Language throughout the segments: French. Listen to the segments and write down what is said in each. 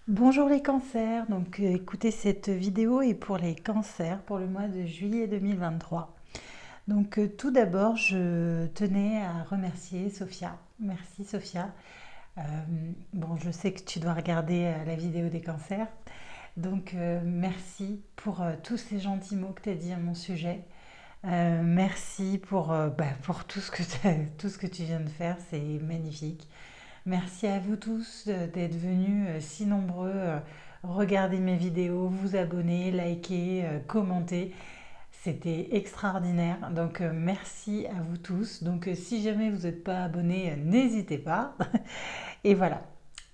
Bonjour les cancers, donc écoutez cette vidéo est pour les cancers pour le mois de juillet 2023. Donc tout d'abord je tenais à remercier Sophia. Merci Sophia. Euh, bon je sais que tu dois regarder la vidéo des cancers, donc merci pour tous ces gentils mots que tu as dit à mon sujet. Merci pour tout ce que tu viens de faire, c'est magnifique. Merci à vous tous d'être venus si nombreux regarder mes vidéos, vous abonner, liker, commenter. C'était extraordinaire. Donc merci à vous tous. Donc si jamais vous n'êtes pas abonnés, n'hésitez pas. Et voilà.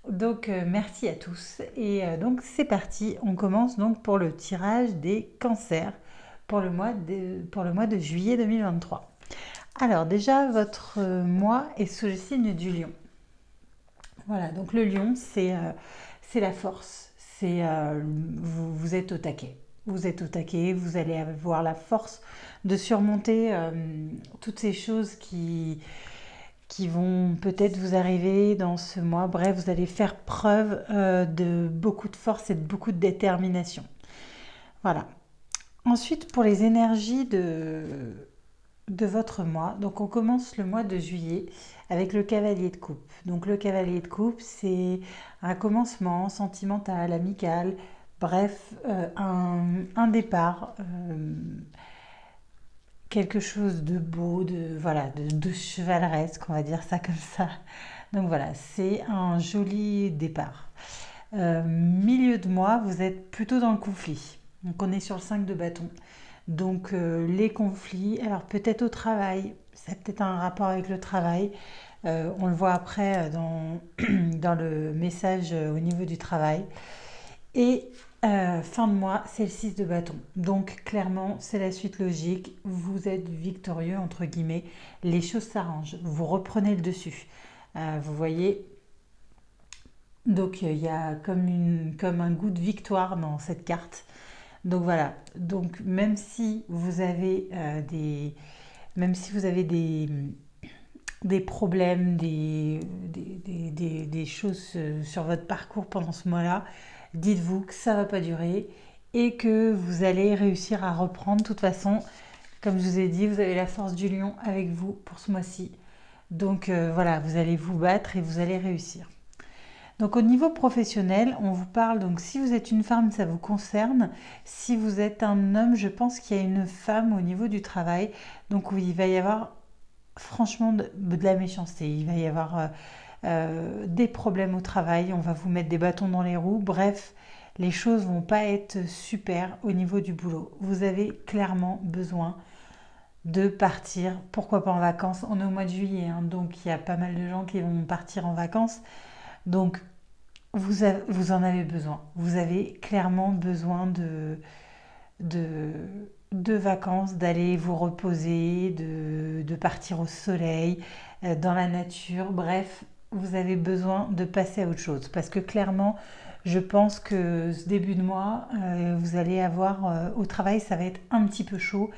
Donc merci à tous. Et donc c'est parti. On commence donc pour le tirage des cancers pour le mois de juillet 2023. Alors déjà, votre mois est sous le signe du lion. Voilà, donc le lion, c'est la force. Vous êtes au taquet. Vous êtes au taquet, vous allez avoir la force de surmonter toutes ces choses qui vont peut-être vous arriver dans ce mois. Bref, vous allez faire preuve de beaucoup de force et de beaucoup de détermination. Voilà. Ensuite, pour les énergies de votre mois. Donc on commence le mois de juillet avec le cavalier de coupe. Donc le cavalier de coupe, c'est un commencement sentimental, amical, bref, un départ, quelque chose de beau, de chevaleresque, on va dire ça comme ça. Donc voilà, c'est un joli départ. Milieu de mois, vous êtes plutôt dans le conflit. Donc on est sur le 5 de bâton. Donc les conflits, alors peut-être au travail, ça a peut-être un rapport avec le travail. On le voit après dans le message au niveau du travail. Et fin de mois, c'est le 6 de bâton. Donc clairement, c'est la suite logique. Vous êtes victorieux, entre guillemets. Les choses s'arrangent. Vous reprenez le dessus. Vous voyez, donc il y a comme un goût de victoire dans cette carte. Donc voilà, donc même si vous avez des problèmes, des choses sur votre parcours pendant ce mois-là, dites-vous que ça ne va pas durer et que vous allez réussir à reprendre. De toute façon, comme je vous ai dit, vous avez la force du lion avec vous pour ce mois-ci. Donc voilà, vous allez vous battre et vous allez réussir. Donc au niveau professionnel, on vous parle, donc si vous êtes une femme, ça vous concerne. Si vous êtes un homme, je pense qu'il y a une femme au niveau du travail. Donc oui, il va y avoir franchement de la méchanceté. Il va y avoir des problèmes au travail. On va vous mettre des bâtons dans les roues. Bref, les choses vont pas être super au niveau du boulot. Vous avez clairement besoin de partir. Pourquoi pas en vacances? On est au mois de juillet, hein, donc il y a pas mal de gens qui vont partir en vacances. Donc vous en avez besoin. Vous avez clairement besoin de, de vacances, d'aller vous reposer, de partir au soleil, dans la nature. Bref, vous avez besoin de passer à autre chose. Parce que clairement, je pense que ce début de mois, vous allez avoir au travail, ça va être un petit peu chaud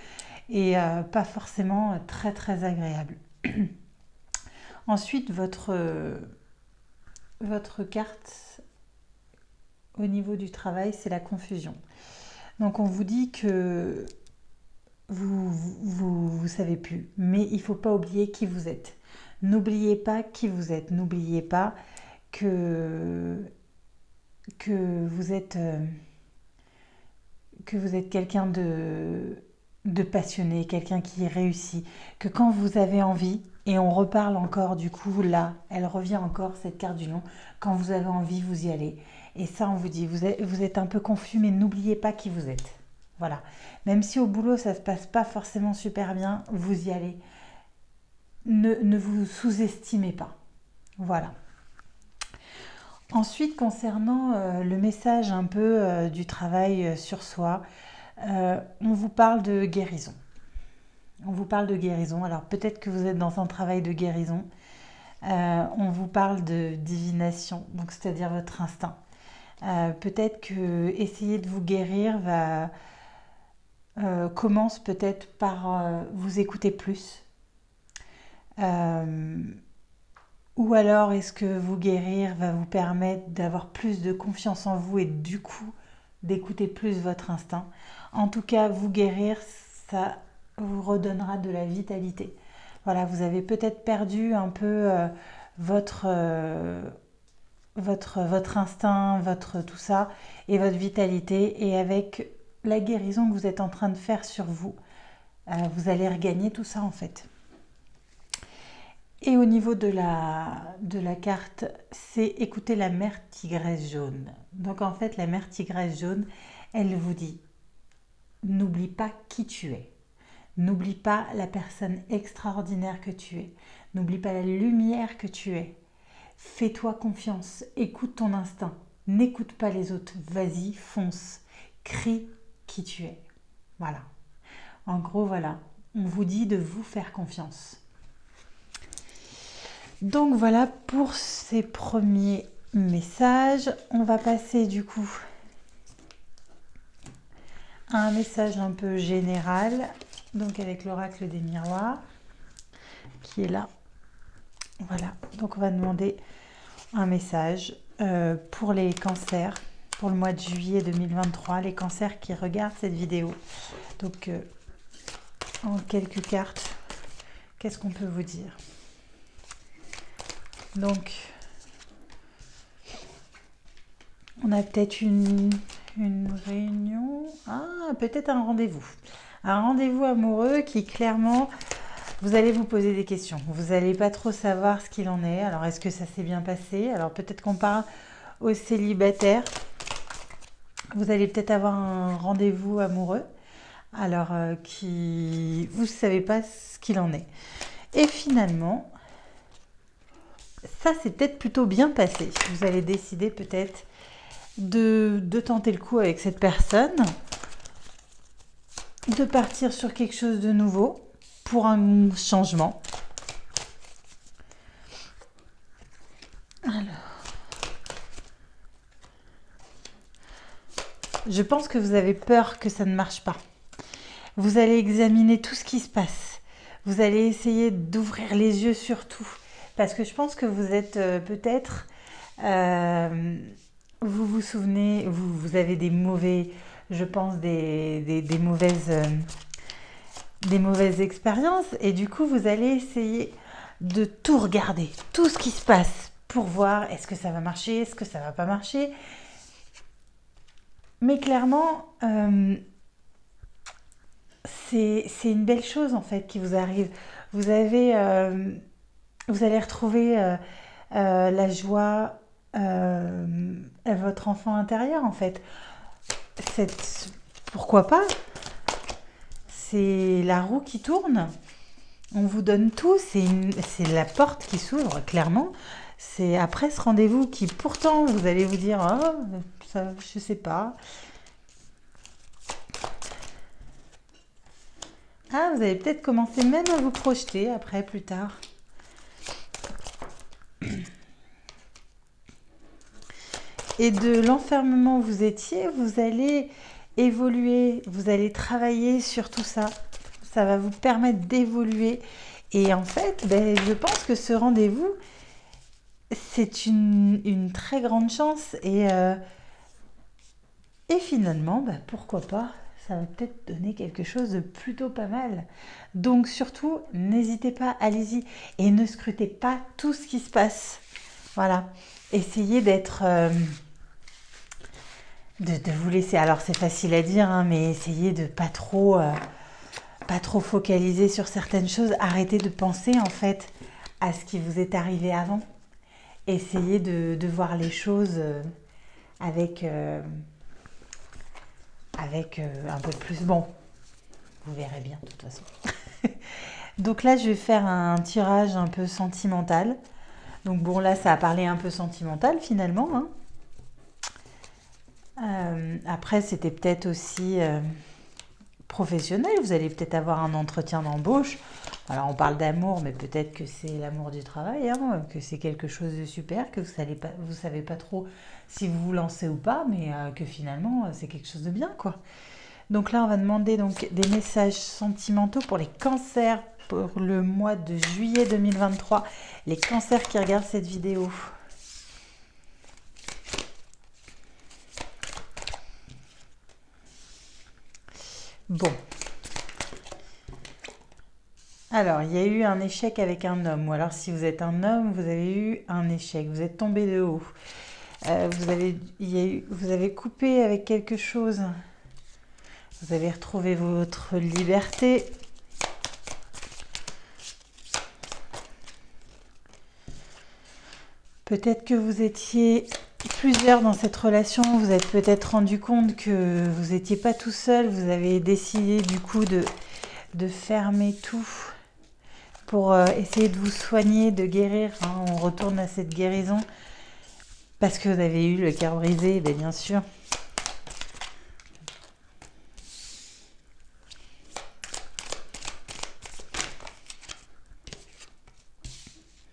et pas forcément très très agréable. Ensuite, votre carte au niveau du travail, c'est la confusion. Donc on vous dit que vous savez plus, mais il ne faut pas oublier qui vous êtes. N'oubliez pas qui vous êtes. N'oubliez pas que, que vous êtes, euh, que vous êtes quelqu'un de passionné, quelqu'un qui réussit. Que quand vous avez envie, et on reparle encore du coup là, elle revient encore cette carte du lion, quand vous avez envie, vous y allez. Et ça, on vous dit, vous êtes un peu confus, mais n'oubliez pas qui vous êtes. Voilà. Même si au boulot, ça ne se passe pas forcément super bien, vous y allez. Ne vous sous-estimez pas. Voilà. Ensuite, concernant le message un peu du travail sur soi, on vous parle de guérison. On vous parle de guérison. Alors peut-être que vous êtes dans un travail de guérison. On vous parle de divination, donc c'est-à-dire votre instinct. Peut-être que essayer de vous guérir commence peut-être par vous écouter plus. Euh, Ou alors est-ce que vous guérir va vous permettre d'avoir plus de confiance en vous et du coup d'écouter plus votre instinct. En tout cas, vous guérir, ça vous redonnera de la vitalité. Voilà, vous avez peut-être perdu un peu votre, votre instinct, votre tout ça, et votre vitalité. Et avec la guérison que vous êtes en train de faire sur vous, vous allez regagner tout ça en fait. Et au niveau de la carte, c'est écouter la mère tigresse jaune. Donc en fait, la mère tigresse jaune, elle vous dit, n'oublie pas qui tu es. N'oublie pas la personne extraordinaire que tu es. N'oublie pas la lumière que tu es. Fais-toi confiance, écoute ton instinct, n'écoute pas les autres, vas-y, fonce, crie qui tu es. Voilà. En gros, voilà, on vous dit de vous faire confiance. Donc voilà pour ces premiers messages. On va passer du coup à un message un peu général, donc avec l'oracle des miroirs qui est là. Voilà, donc on va demander un message pour les cancers, pour le mois de juillet 2023, les cancers qui regardent cette vidéo. Donc en quelques cartes, qu'est-ce qu'on peut vous dire? Donc on a peut-être une réunion, peut-être un rendez-vous. Un rendez-vous amoureux qui clairement, vous allez vous poser des questions. Vous n'allez pas trop savoir ce qu'il en est. Alors est-ce que ça s'est bien passé? Alors peut-être qu'on parle aux célibataires. Vous allez peut-être avoir un rendez-vous amoureux. Alors vous ne savez pas ce qu'il en est. Et finalement, ça s'est peut-être plutôt bien passé. Vous allez décider peut-être de tenter le coup avec cette personne, de partir sur quelque chose de nouveau pour un changement. Alors, je pense que vous avez peur que ça ne marche pas. Vous allez examiner tout ce qui se passe. Vous allez essayer d'ouvrir les yeux sur tout. Parce que je pense que vous êtes peut-être... vous vous souvenez, vous avez des mauvais... Je pense des mauvaises expériences. Et du coup, vous allez essayer de tout regarder. Tout ce qui se passe pour voir est-ce que ça va marcher, est-ce que ça va pas marcher. Mais clairement... c'est une belle chose en fait qui vous arrive. Vous allez retrouver la joie à votre enfant intérieur en fait. Pourquoi pas? C'est la roue qui tourne. On vous donne tout. C'est la porte qui s'ouvre clairement. C'est après ce rendez-vous qui pourtant vous allez vous dire ça, je sais pas. Vous allez peut-être commencer même à vous projeter après, plus tard. Et de l'enfermement où vous étiez, vous allez évoluer, vous allez travailler sur tout ça. Ça va vous permettre d'évoluer. Et en fait, je pense que ce rendez-vous, c'est une très grande chance. Et finalement, pourquoi pas? Ça va peut-être donner quelque chose de plutôt pas mal. Donc surtout, n'hésitez pas, allez-y. Et ne scrutez pas tout ce qui se passe. Voilà. Essayez d'être... de vous laisser... Alors c'est facile à dire, mais essayez de pas trop focaliser sur certaines choses. Arrêtez de penser en fait à ce qui vous est arrivé avant. Essayez de voir les choses avec un peu plus... Bon, vous verrez bien de toute façon. Donc là, je vais faire un tirage un peu sentimental. Donc bon, là, ça a parlé un peu sentimental finalement. Après, c'était peut-être aussi professionnel. Vous allez peut-être avoir un entretien d'embauche. Alors, on parle d'amour, mais peut-être que c'est l'amour du travail, que c'est quelque chose de super, que vous savez pas trop si vous vous lancez ou pas, mais que finalement, c'est quelque chose de bien, quoi. Donc là, on va demander donc des messages sentimentaux pour les cancers pour le mois de juillet 2023. Les cancers qui regardent cette vidéo. Bon. Alors, il y a eu un échec avec un homme. Ou alors, si vous êtes un homme, vous avez eu un échec. Vous êtes tombé de haut. Vous avez coupé avec quelque chose. Vous avez retrouvé votre liberté. Peut-être que vous étiez plusieurs dans cette relation. Vous êtes peut-être rendu compte que vous n'étiez pas tout seul. Vous avez décidé du coup de fermer tout pour essayer de vous soigner, de guérir. Hein. On retourne à cette guérison parce que vous avez eu le cœur brisé, bien sûr.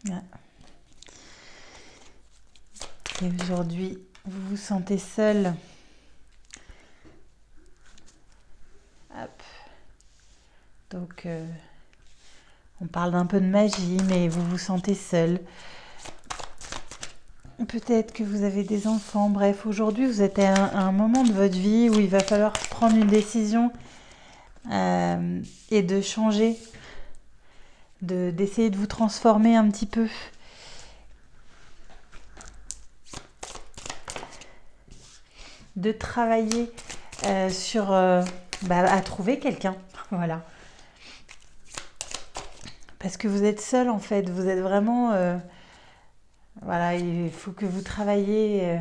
Ouais. Et aujourd'hui, vous vous sentez seul. Hop. Donc, on parle d'un peu de magie, mais vous vous sentez seul. Peut-être que vous avez des enfants. Bref, aujourd'hui, vous êtes à un moment de votre vie où il va falloir prendre une décision et de changer, d'essayer de vous transformer un petit peu. De travailler à trouver quelqu'un. Voilà. Parce que vous êtes seul, en fait. Vous êtes vraiment... voilà, il faut que vous travailliez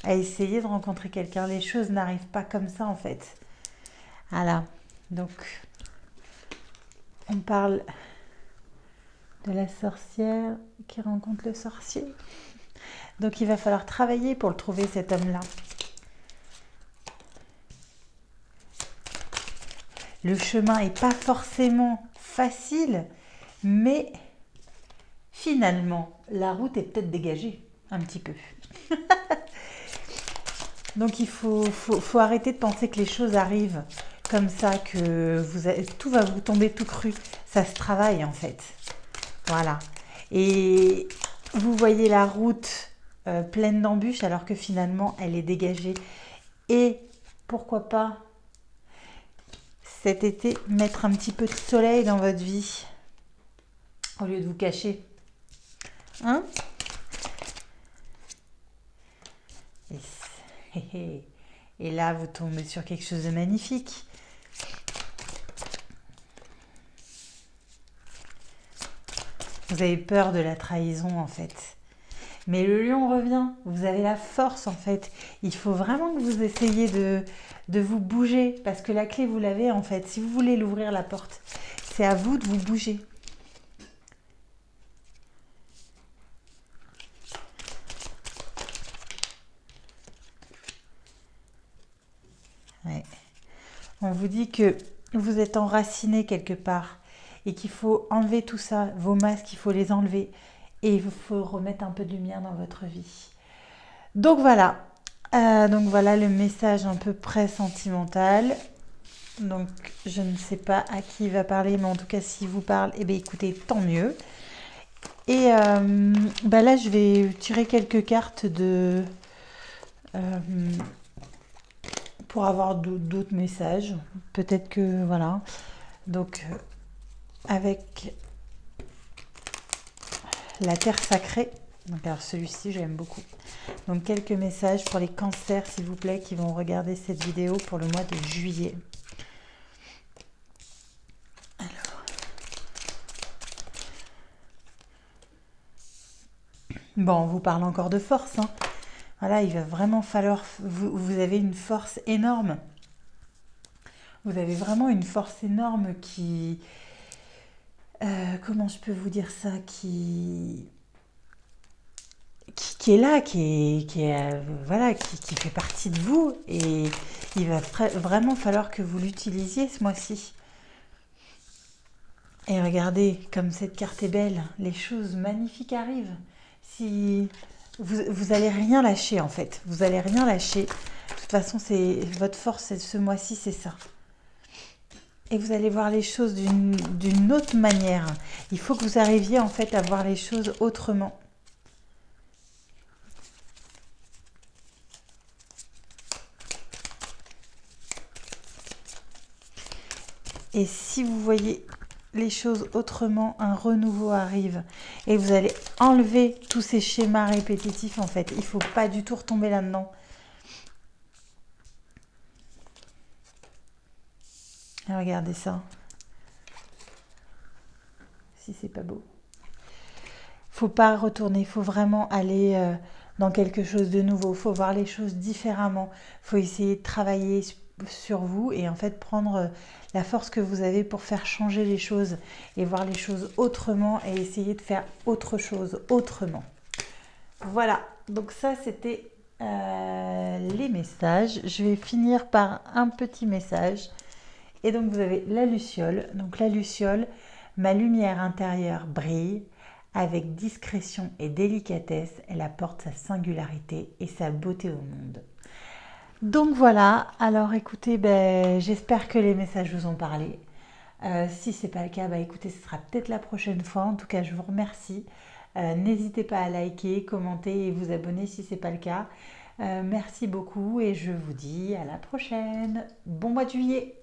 à essayer de rencontrer quelqu'un. Les choses n'arrivent pas comme ça, en fait. Voilà. Donc, on parle de la sorcière qui rencontre le sorcier. Donc, il va falloir travailler pour le trouver, cet homme-là. Le chemin n'est pas forcément facile, mais finalement, la route est peut-être dégagée, un petit peu. Donc, il faut arrêter de penser que les choses arrivent comme ça, que tout va vous tomber tout cru. Ça se travaille, en fait. Voilà. Et vous voyez la route pleine d'embûches, alors que finalement, elle est dégagée. Et pourquoi pas, cet été, mettre un petit peu de soleil dans votre vie, au lieu de vous cacher. Hein? Et là, vous tombez sur quelque chose de magnifique. Vous avez peur de la trahison, en fait. Mais le lion revient. Vous avez la force, en fait. Il faut vraiment que vous essayiez de vous bouger. Parce que la clé, vous l'avez, en fait. Si vous voulez l'ouvrir, la porte, c'est à vous de vous bouger. Ouais. On vous dit que vous êtes enraciné quelque part et qu'il faut enlever tout ça, vos masques, il faut les enlever et il faut remettre un peu de lumière dans votre vie. Donc voilà le message un peu près sentimental. Donc je ne sais pas à qui il va parler, mais en tout cas s'il vous parle, eh bien écoutez, tant mieux. Et là je vais tirer quelques cartes pour avoir d'autres messages. Peut-être que voilà. Donc avec la terre sacrée. Donc alors celui-ci j'aime beaucoup. Donc quelques messages pour les cancers s'il vous plaît qui vont regarder cette vidéo pour le mois de juillet. Alors. Bon, on vous parle encore de force. Hein. Voilà, il va vraiment falloir... Vous avez une force énorme. Vous avez vraiment une force énorme qui... comment je peux vous dire ça, qui est là, qui fait partie de vous, et il va vraiment falloir que vous l'utilisiez ce mois-ci. Et regardez comme cette carte est belle, les choses magnifiques arrivent. Si vous allez rien lâcher en fait, vous allez rien lâcher. De toute façon, c'est votre force ce mois-ci, c'est ça. Et vous allez voir les choses d'une autre manière. Il faut que vous arriviez en fait à voir les choses autrement. Et si vous voyez les choses autrement, un renouveau arrive. Et vous allez enlever tous ces schémas répétitifs en fait. Il ne faut pas du tout retomber là-dedans. Regardez ça. Si c'est pas beau. Faut pas retourner, il faut vraiment aller dans quelque chose de nouveau. Il faut voir les choses différemment. Il faut essayer de travailler sur vous et en fait prendre la force que vous avez pour faire changer les choses et voir les choses autrement et essayer de faire autre chose autrement. Voilà, donc ça c'était les messages. Je vais finir par un petit message. Et donc vous avez la luciole. Donc la luciole, ma lumière intérieure brille. Avec discrétion et délicatesse, elle apporte sa singularité et sa beauté au monde. Donc voilà, alors écoutez, j'espère que les messages vous ont parlé. Si ce n'est pas le cas, écoutez, ce sera peut-être la prochaine fois. En tout cas, je vous remercie. N'hésitez pas à liker, commenter et vous abonner si ce n'est pas le cas. Merci beaucoup et je vous dis à la prochaine. Bon mois de juillet!